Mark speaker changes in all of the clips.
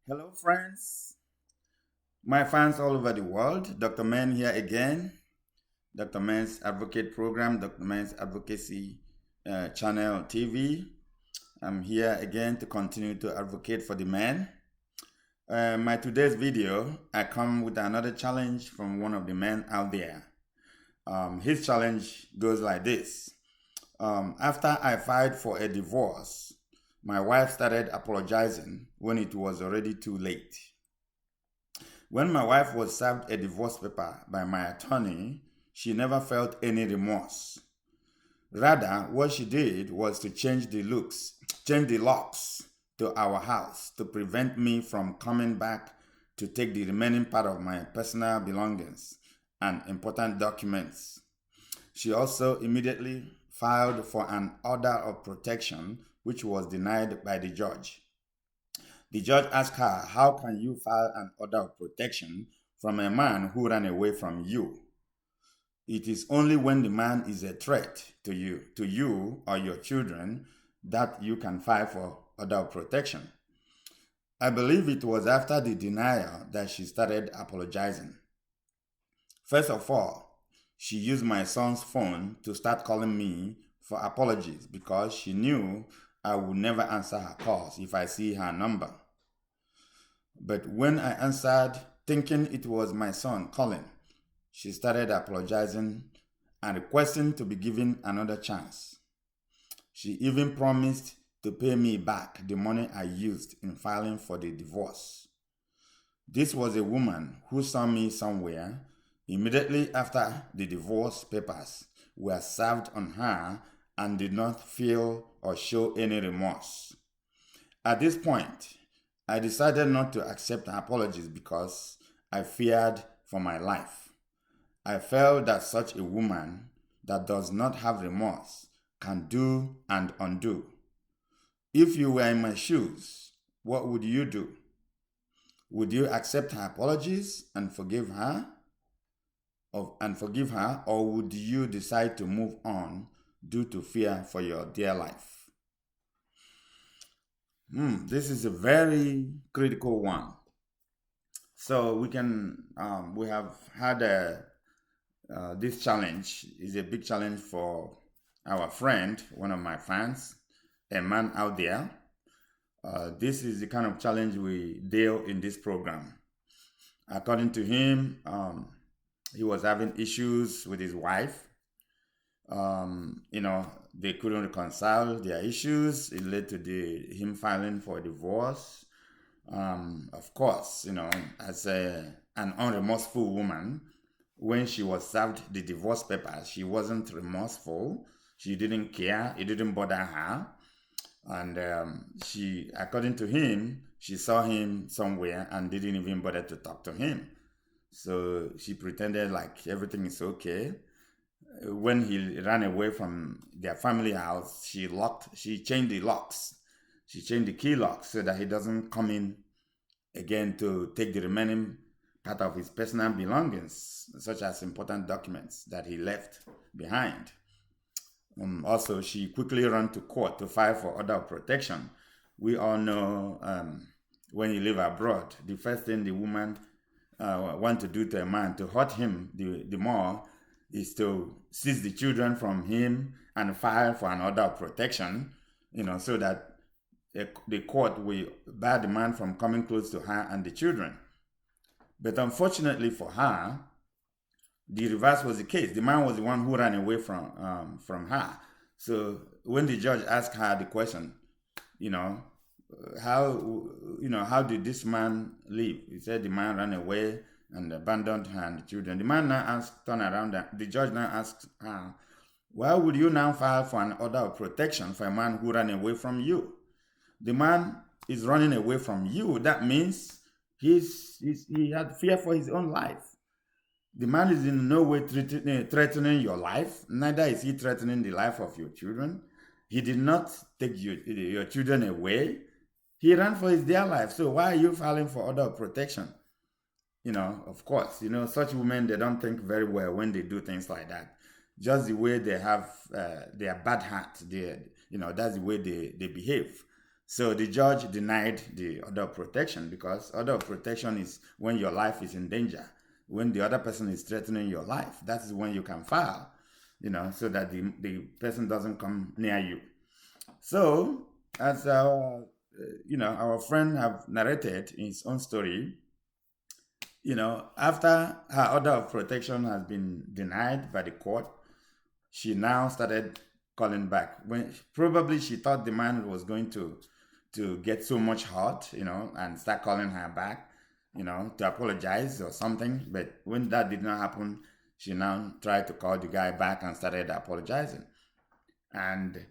Speaker 1: Hello, friends. My fans all over the world. Dr. Men here again. Dr. Men's Advocate Program, Dr. Men's Advocacy Channel TV. I'm here again to continue to advocate for the men. My today's video, I come with another challenge from one of the men out there. His challenge goes like this. After I filed for a divorce, my wife started apologizing when it was already too late. When my wife was served a divorce paper by my attorney, she never felt any remorse. Rather, what she did was to change the locks to our house to prevent me from coming back to take the remaining part of my personal belongings and important documents. She also immediately filed for an order of protection, which was denied by the judge. The judge asked her, "How can you file an order of protection from a man who ran away from you? It is only when the man is a threat to you or your children, that you can file for order of protection." I believe it was after the denial that she started apologizing. First of all, she used my son's phone to start calling me for apologies because she knew I would never answer her calls if I see her number. But when I answered, thinking it was my son calling, she started apologizing and requesting to be given another chance. She even promised to pay me back the money I used in filing for the divorce. This was a woman who saw me somewhere immediately after the divorce papers were served on her and did not feel or show any remorse. At this point, I decided not to accept her apologies because I feared for my life. I felt that such a woman that does not have remorse can do and undo. If you were in my shoes, what would you do? Would you accept her apologies and forgive her? Or would you decide to move on due to fear for your dear life? This is a very critical one. So we have had this challenge is a big challenge for our friend, one of my fans, a man out there. This is the kind of challenge we deal in this program. According to him, he was having issues with his wife. They couldn't reconcile their issues. It led to him filing for a divorce. Of course, as an unremorseful woman, when she was served the divorce papers, she wasn't remorseful. She didn't care. It didn't bother her. And according to him, she saw him somewhere and didn't even bother to talk to him. So she pretended like everything is okay. When he ran away from their family house, she changed the locks. She changed the key locks so that he doesn't come in again to take the remaining part of his personal belongings, such as important documents that he left behind. Also, she quickly ran to court to file for order of protection. We all know when you live abroad, the first thing the woman want to do to a man to hurt him the more is to seize the children from him and file for an order of protection, so that the court will bar the man from coming close to her and the children. But unfortunately for her, the reverse was the case. The man was the one who ran away from her. So when the judge asked her the question, how did this man leave? He said the man ran away and abandoned her and the children. The man now turned around, the judge now asked her, why would you now file for an order of protection for a man who ran away from you? The man is running away from you. That means he had fear for his own life. The man is in no way threatening your life. Neither is he threatening the life of your children. He did not take your children away. He ran for his dear life. So why are you filing for order of protection? Of course, such women, they don't think very well when they do things like that. Just the way they have their bad heart, that's the way they behave. So the judge denied the order of protection, because order of protection is when your life is in danger, when the other person is threatening your life. That is when you can file, so that the person doesn't come near you. So, as our friend have narrated in his own story, after her order of protection has been denied by the court, she now started calling back. When probably she thought the man was going to get so much hurt, and start calling her back, to apologize or something. But when that did not happen, she now tried to call the guy back and started apologizing. And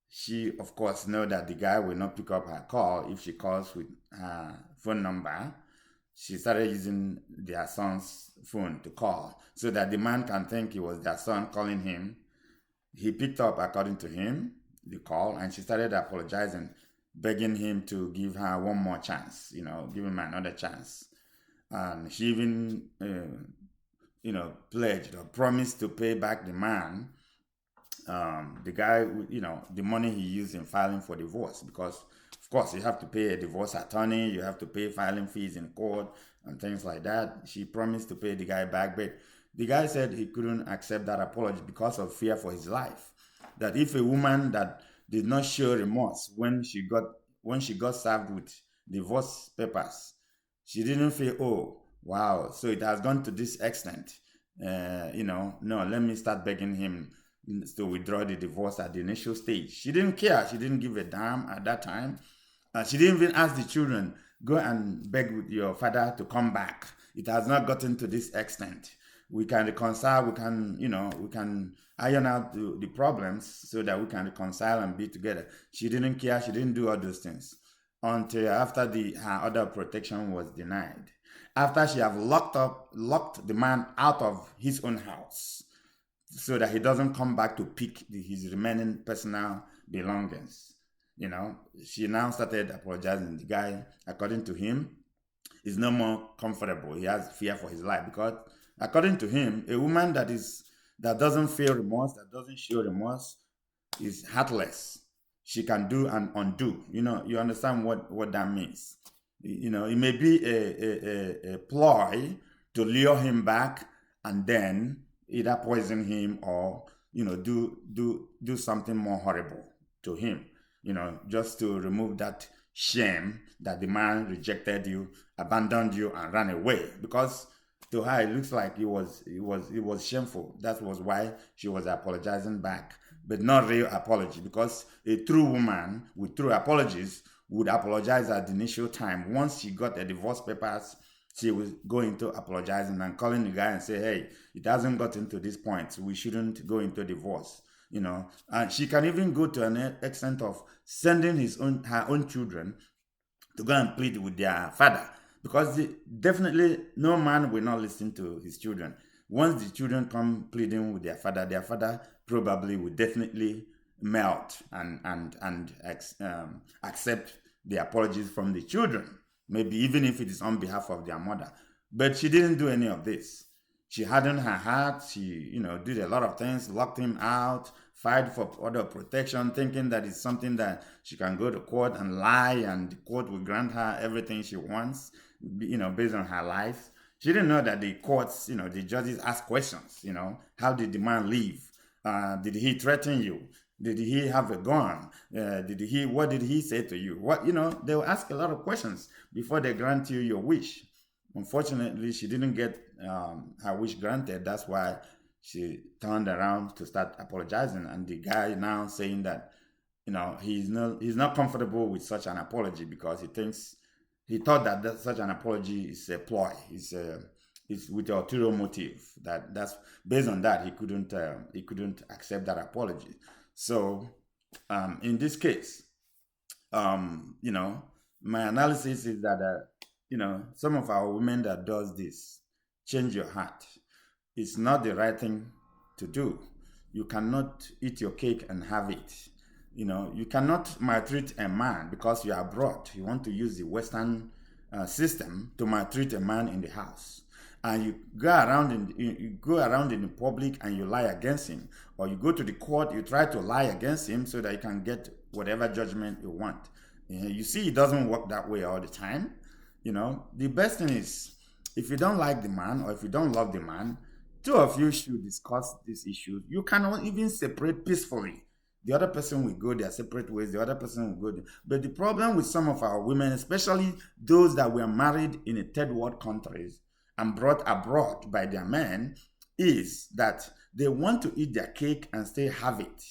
Speaker 1: she, of course, know that the guy will not pick up her call if she calls with her phone number. She started using their son's phone to call so that the man can think it was their son calling him. He picked up, according to him, the call, and she started apologizing, begging him to give her one more chance, give him another chance. And she even, pledged or promised to pay back the man, the guy, the money he used in filing for divorce, because of course you have to pay a divorce attorney, you have to pay filing fees in court and things like that. She promised to pay the guy back, but the guy said he couldn't accept that apology because of fear for his life. That if a woman that did not show remorse when she got served with divorce papers, she didn't feel, oh wow, so it has gone to this extent. No, let me start begging him to withdraw the divorce at the initial stage. She didn't care. She didn't give a damn at that time. She didn't even ask the children, go and beg with your father to come back. It has not gotten to this extent. We can reconcile. We can iron out the problems so that we can reconcile and be together. She didn't care. She didn't do all those things until after her order of protection was denied. After she have locked the man out of his own house, so that he doesn't come back to pick his remaining personal belongings. She now started apologizing. The guy, according to him, is no more comfortable. He has fear for his life because, according to him, a woman that doesn't feel remorse, that doesn't show remorse, is heartless. She can do and undo. You understand what that means. It may be a ploy to lure him back and then either poison him or do something more horrible to him, just to remove that shame that the man rejected you, abandoned you, and ran away. Because to her, it looks like it was shameful. That was why she was apologizing back, but not real apology. Because a true woman with true apologies would apologize at the initial time. Once she got the divorce papers, she was going to apologizing and calling the guy and say, hey, it hasn't gotten to this point. We shouldn't go into divorce. And she can even go to an extent of sending her own children to go and plead with their father, because definitely no man will not listen to his children. Once the children come pleading with their father probably will definitely melt and accept the apologies from the children, maybe even if it is on behalf of their mother. But she didn't do any of this. She hardened her heart. She, did a lot of things, locked him out, filed for order of protection, thinking that it's something that she can go to court and lie, and the court will grant her everything she wants, based on her life. She didn't know that the courts, the judges ask questions. How did the man leave? Did he threaten you? Did he have a gun? What did he say to you? They will ask a lot of questions before they grant you your wish. Unfortunately, she didn't get her wish granted. That's why she turned around to start apologizing. And the guy now saying that, he's not comfortable with such an apology, because he thought that such an apology is a ploy. It's with an ulterior motive. That's based on that he couldn't accept that apology. So, in this case, my analysis is that some of our women that does this, change your heart. It's not the right thing to do. You cannot eat your cake and have it. You cannot maltreat a man because you are abroad. You want to use the Western system to maltreat a man in the house, and you go around in the public and you lie against him, or you go to the court, you try to lie against him so that you can get whatever judgment you want. You see, it doesn't work that way all the time. The best thing is, if you don't like the man or if you don't love the man, two of you should discuss this issue. You cannot even separate peacefully. The other person will go their separate ways. The other person will go. But the problem with some of our women, especially those that were married in a third world countries and brought abroad by their men, is that they want to eat their cake and still have it.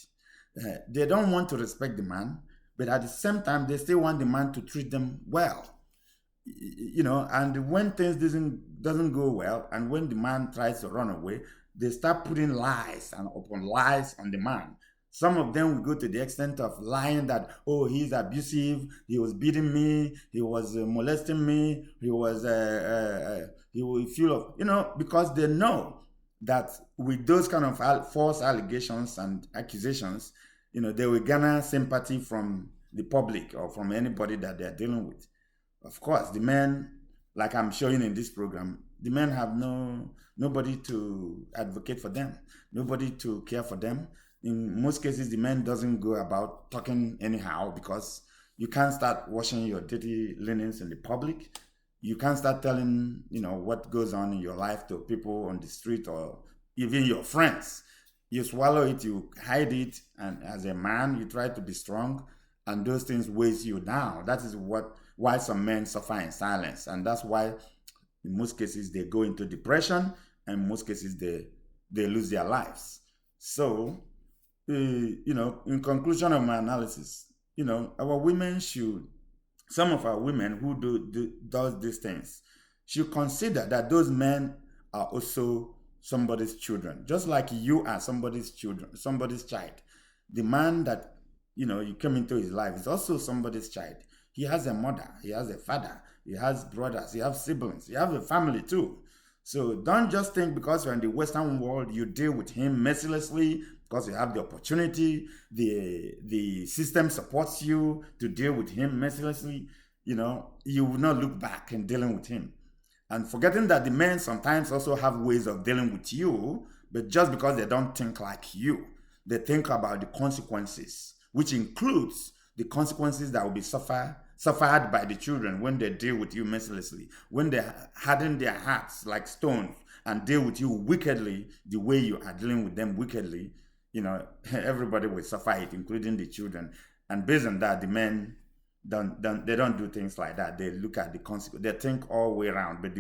Speaker 1: They don't want to respect the man, but at the same time, they still want the man to treat them well. And when things doesn't go well, and when the man tries to run away, they start putting lies and upon lies on the man. Some of them will go to the extent of lying that, oh, he's abusive, he was beating me, he was molesting me, he will feel of, because they know that with those kind of false allegations and accusations, they will garner sympathy from the public or from anybody that they're dealing with. Of course, the men, like I'm showing in this program, the men have nobody to advocate for them, nobody to care for them. In most cases, the man doesn't go about talking anyhow, because you can't start washing your dirty linens in the public. You can't start telling, what goes on in your life to people on the street or even your friends. You swallow it, you hide it, and as a man, you try to be strong, and those things weighs you down. That is why some men suffer in silence, and that's why in most cases they go into depression, and in most cases they lose their lives. So, in conclusion of my analysis, our women should, some of our women who does these things, should consider that those men are also somebody's children, just like you are somebody's children, somebody's child. The man that you came into his life is also somebody's child. He has a mother, he has a father, he has brothers, he has siblings, he has a family too. So don't just think because you're in the Western world, you deal with him mercilessly because you have the opportunity, the system supports you to deal with him mercilessly. You will not look back in dealing with him. And forgetting that the men sometimes also have ways of dealing with you, but just because they don't think like you, they think about the consequences, which includes the consequences that will be suffered by the children when they deal with you mercilessly, when they harden their hearts like stones and deal with you wickedly the way you are dealing with them wickedly. Everybody will suffer it, including the children. And based on that, the men don't do things like that. They look at the consequence. They think all way around, but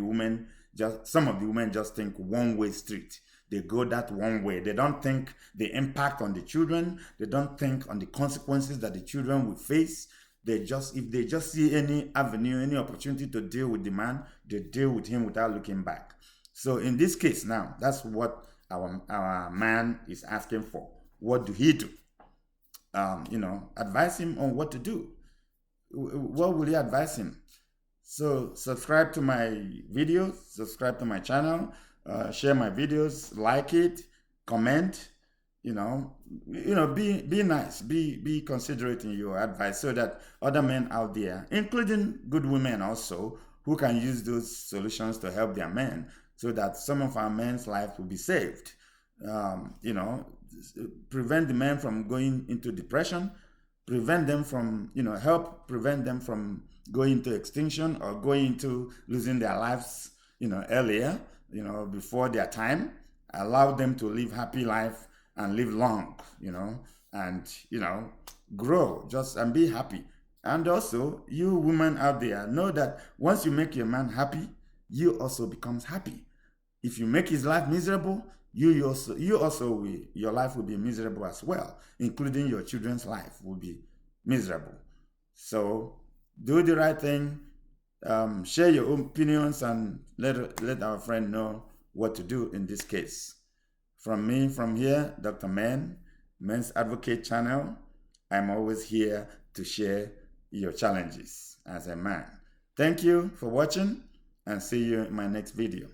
Speaker 1: some of the women just think one way street. They go that one way. They don't think the impact on the children. They don't think on the consequences that the children will face. If they just see any avenue, any opportunity to deal with the man, they deal with him without looking back. So in this case now, that's what our man is asking for. What do he do? Advise him on what to do. What will you advise him? So subscribe to my videos, subscribe to my channel, share my videos, like it, comment. Be nice, be considerate in your advice, so that other men out there, including good women also, who can use those solutions to help their men, so that some of our men's lives will be saved. Prevent the men from going into depression, prevent them from, help prevent them from going into extinction or going into losing their lives, earlier, before their time. Allow them to live happy life and live long, and, grow and be happy. And also, you women out there, know that once you make your man happy, you also becomes happy. If you make his life miserable, you also will, your life will be miserable as well, including your children's life will be miserable. So do the right thing, share your own opinions, and let our friend know what to do in this case. From me, from here, Dr. Men, Men's Advocate Channel, I'm always here to share your challenges as a man. Thank you for watching, and see you in my next video.